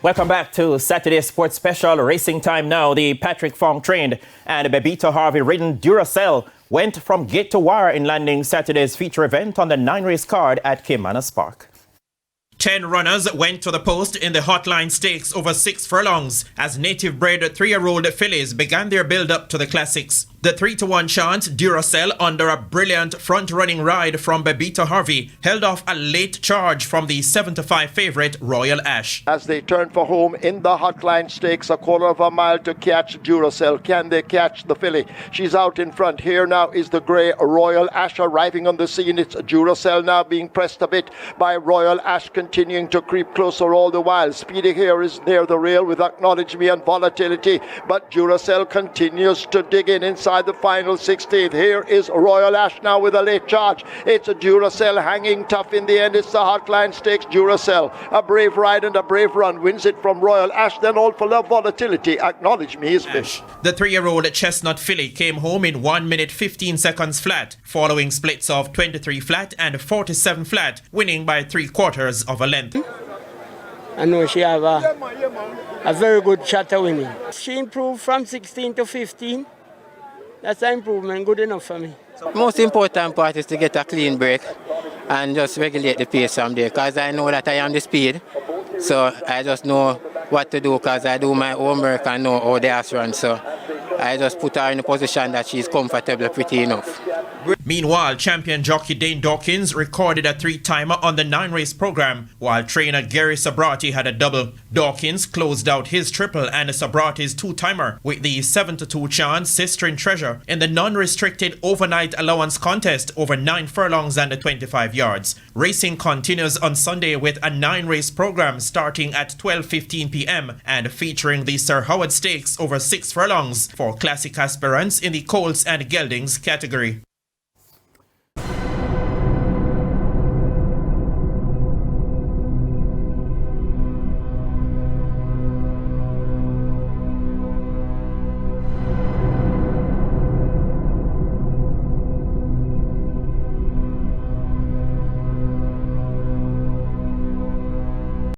Welcome back to Saturday Sports Special. Racing time now. The Patrick Fong trained and Bebito Harvey ridden Durocell went from gate to wire in landing Saturday's feature event on the 9-race card at Caymanas Park. 10 runners went to the post in the Hotline Stakes over 6 furlongs as native-bred 3-year-old fillies began their build-up to the classics. The 3-to-1 chance Durocell, under a brilliant front-running ride from Bebito Harvey, held off a late charge from the 7-to-5 favourite Royal Ash. As they turn for home in the Hotline Stakes, a quarter of a mile to catch Durocell. Can they catch the filly? She's out in front. Here now is the grey Royal Ash arriving on the scene. It's Durocell now being pressed a bit by Royal Ash, continuing to creep closer all the while. Speedy here is near the rail with Acknowledge Me and Volatility, but Durocell continues to dig in inside the final 16th. Here is Royal Ash now with a late charge. It's a Durocell hanging tough in the end. It's the Hotline Stakes. Durocell, a brave ride and a brave run, wins it from Royal Ash. Then All for Love, Volatility, Acknowledge Me is fish. The 3-year-old Chestnut filly came home in 1 minute 15 seconds flat, following splits of 23 flat and 47 flat, winning by 3/4 of a length. I know she have a very good shot at winning. She improved from 16 to 15. That's an improvement, good enough for me. Most important part is to get a clean break and just regulate the pace from there, because I know that I am the speed. So I just know what to do because I do my homework and know how the horse runs. So I just put her in a position that she's comfortable pretty enough. Meanwhile, champion jockey Dane Dawkins recorded a 3-timer on the 9-race program, while trainer Gary Sabrati had a double. Dawkins closed out his triple and Sabrati's 2-timer with the 7-to-2 chance Sister in Treasure in the non-restricted overnight allowance contest over 9 furlongs and 25 yards. Racing continues on Sunday with a 9-race program starting at 12:15 p.m. and featuring the Sir Howard Stakes over 6 furlongs for classic aspirants in the colts and geldings category.